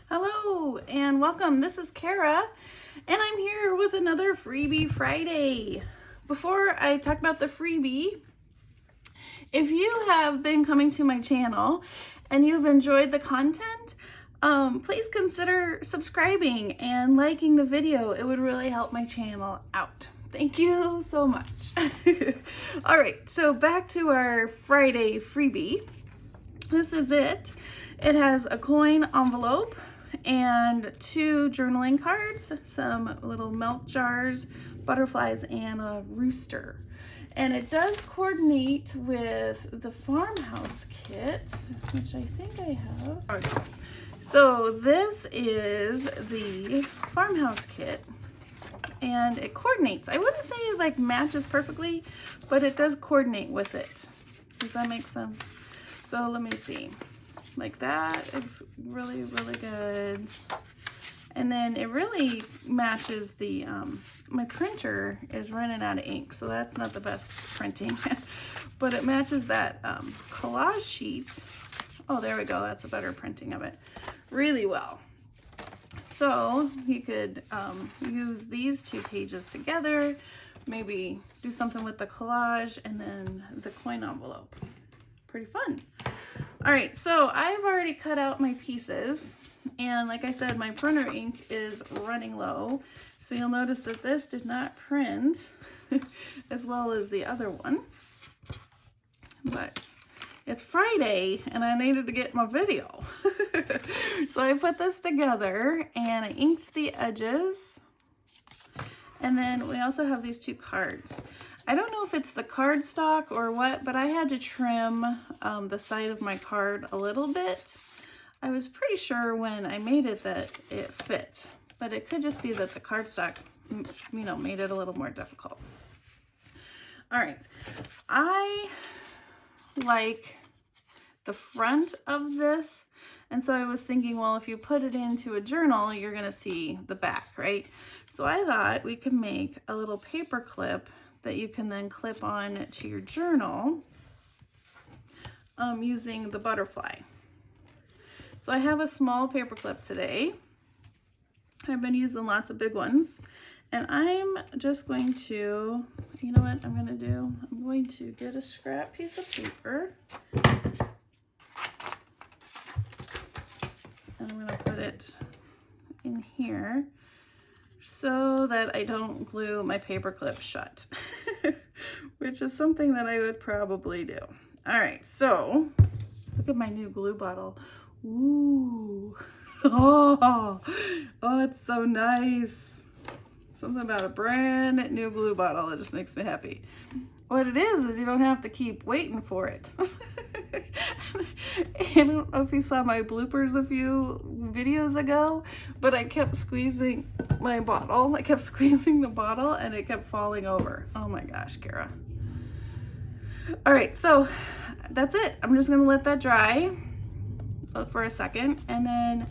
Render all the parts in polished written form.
Hello and welcome. This is Cara and I'm here with another Freebie Friday. Before I talk about the freebie, if you have been coming to my channel and you've enjoyed the content, please consider subscribing and liking the video. It would really help my channel out. Thank you so much. All right, so back to our Friday freebie. This is it. It has a coin envelope and 2 journaling cards, some little milk jars, butterflies, and a rooster. And it does coordinate with the Farmhouse kit, which I think I have. Okay. So this is the Farmhouse kit and it coordinates. I wouldn't say it like matches perfectly, but it does coordinate with it. Does that make sense? So let me see. Like that, it's really, really good. And then it really matches the, my printer is running out of ink, so that's not the best printing, but it matches that collage sheet. Oh, there we go, that's a better printing of it, really well. So you could use these 2 pages together, maybe do something with the collage and then the coin envelope. Pretty fun. All right, so I've already cut out my pieces, and like I said, my printer ink is running low, so you'll notice that this did not print as well as the other one, but it's Friday and I needed to get my video. So I put this together and I inked the edges, and then we also have these 2 cards. I don't know if it's the cardstock or what, but I had to trim the side of my card a little bit. I was pretty sure when I made it that it fit, but it could just be that the cardstock, you know, made it a little more difficult. All right, I like the front of this, and so I was thinking, well, if you put it into a journal, you're gonna see the back, right? So I thought we could make a little paper clip that you can then clip on to your journal using the butterfly. So I have a small paper clip today. I've been using lots of big ones, and I'm just going to, you know what I'm going to do? I'm going to get a scrap piece of paper and I'm going to put it in here so that I don't glue my paper clip shut, which is something that I would probably do. All right, so look at my new glue bottle. Ooh, oh, it's so nice. Something about a brand new glue bottle, it just makes me happy. What it is you don't have to keep waiting for it. I don't know if you saw my bloopers a few videos ago, but I kept squeezing my bottle. I kept squeezing the bottle and it kept falling over. Oh my gosh, Cara. All right, so that's it. I'm just gonna let that dry for a second, and then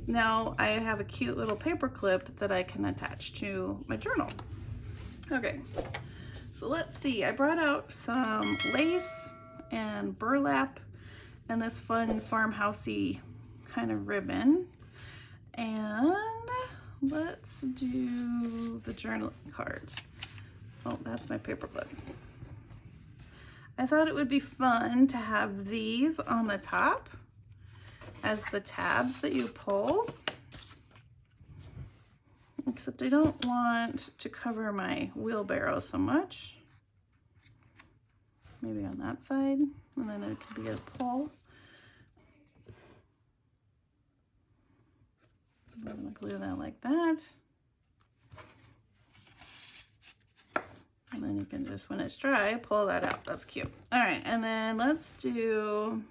now I have a cute little paper clip that I can attach to my journal. Okay, so let's see. I brought out some lace and burlap and this fun farmhousey kind of ribbon, and let's do the journal cards. Oh, that's my paper clip. I thought it would be fun to have these on the top as the tabs that you pull, except I don't want to cover my wheelbarrow so much. Maybe on that side, and then it could be a pull. I'm gonna glue that like that. And then you can just, when it's dry, pull that out. That's cute. All right, and then let's do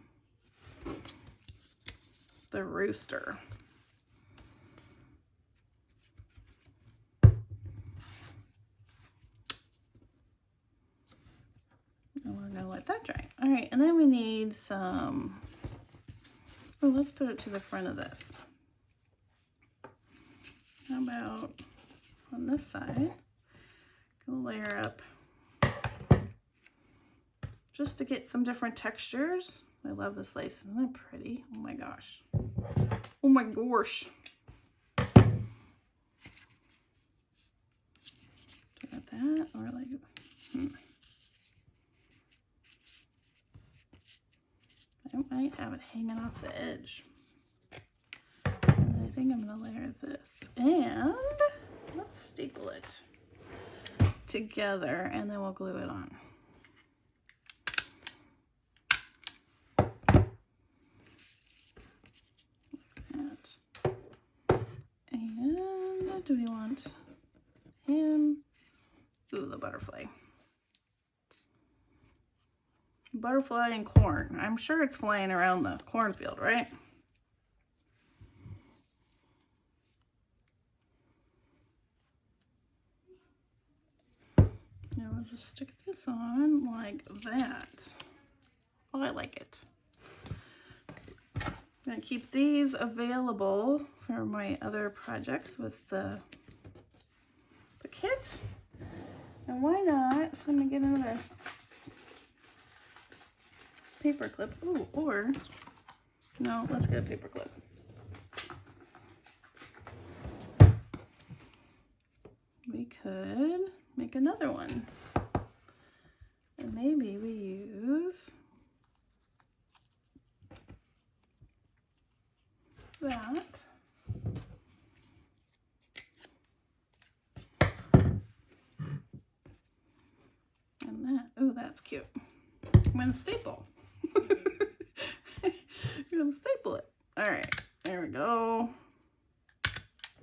the rooster. And we're gonna let that dry. All right, and then we need some, oh, let's put it to the front of this. How about on this side? Go layer up just to get some different textures. I love this lace. Isn't that pretty? Oh my gosh. Oh my gosh. Like that, or like, I might have it hanging off the edge. And I think I'm gonna layer this, and let's staple it together, and then we'll glue it on. And do we want him? Ooh, the butterfly. Butterfly and corn. I'm sure it's flying around the cornfield, right? Now we'll just stick this on like that. Oh, I like it. I'm gonna keep these available for my other projects with the kit. And why not? So I'm gonna get another paper clip. Ooh, or no, let's get a paper clip. We could make another one. And maybe we use that. And that, ooh, that's cute. I'm gonna staple. I'm gonna staple it. All right, there we go.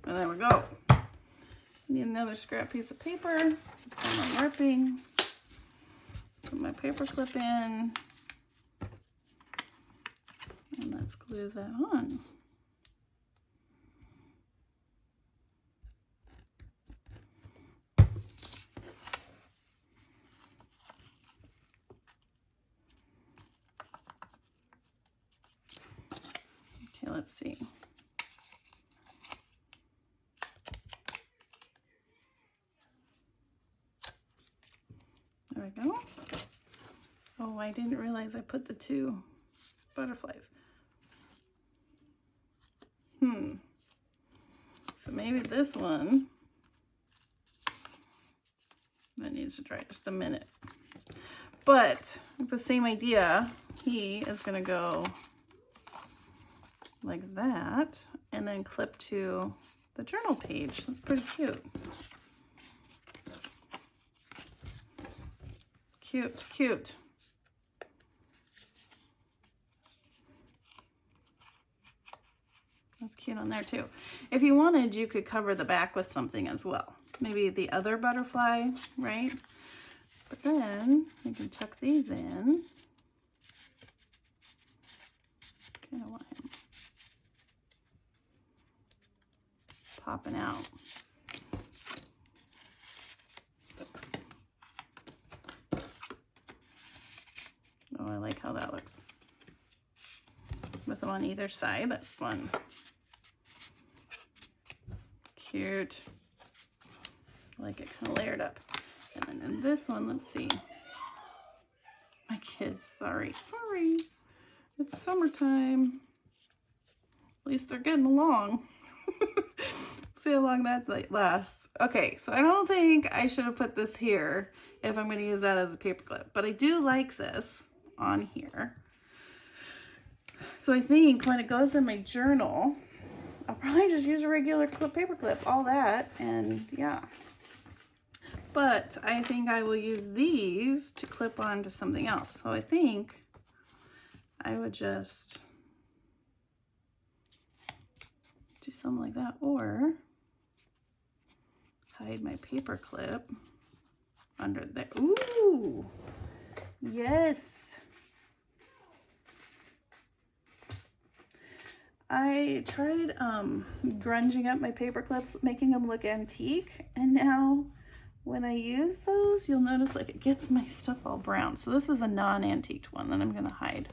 And there we go. Need another scrap piece of paper. Just my warping. Put my paper clip in. And let's glue that on. Okay, let's see. There we go. Oh, I didn't realize I put the two butterflies. So maybe this one that needs to dry just a minute. But with the same idea, he is going to go like that and then clip to the journal page. That's pretty cute. Cute, cute. That's cute on there too. If you wanted, you could cover the back with something as well. Maybe the other butterfly, right? But then you can tuck these in. Kind of want him popping out. Oh, I like how that looks. With them on either side, that's fun. Cute. I like it kind of layered up. And then in this one, let's see. My kids, sorry. It's summertime. At least they're getting along. See how long that lasts. Okay, so I don't think I should have put this here if I'm going to use that as a paper clip. But I do like this on here. So I think when it goes in my journal, I'll probably just use a regular paper clip, all that, and yeah. But I think I will use these to clip on to something else. So I think I would just do something like that, or hide my paper clip under there. Ooh, yes. I tried grunging up my paper clips, making them look antique, and now when I use those, you'll notice like it gets my stuff all brown. So this is a non-antiqued one that I'm gonna hide.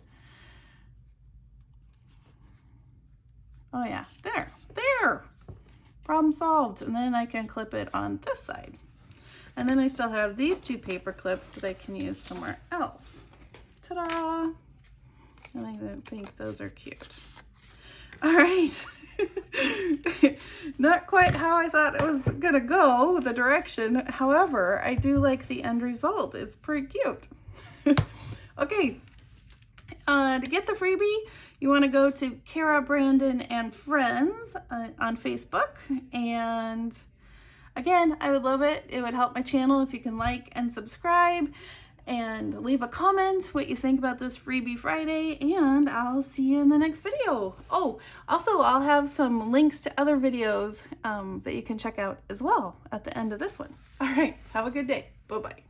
Oh yeah, there. Problem solved. And then I can clip it on this side. And then I still have these two paper clips that I can use somewhere else. Ta-da! And I think those are cute. All right. Not quite how I thought it was gonna go, the direction. However, I do like the end result. It's pretty cute. Okay, to get the freebie, you want to go to Cara, Brandon, and Friends on Facebook. And again, I would love it. It would help my channel if you can like and subscribe and leave a comment what you think about this Freebie Friday, and I'll see you in the next video. Oh, also I'll have some links to other videos that you can check out as well at the end of this one. All right, have a good day. Bye-bye.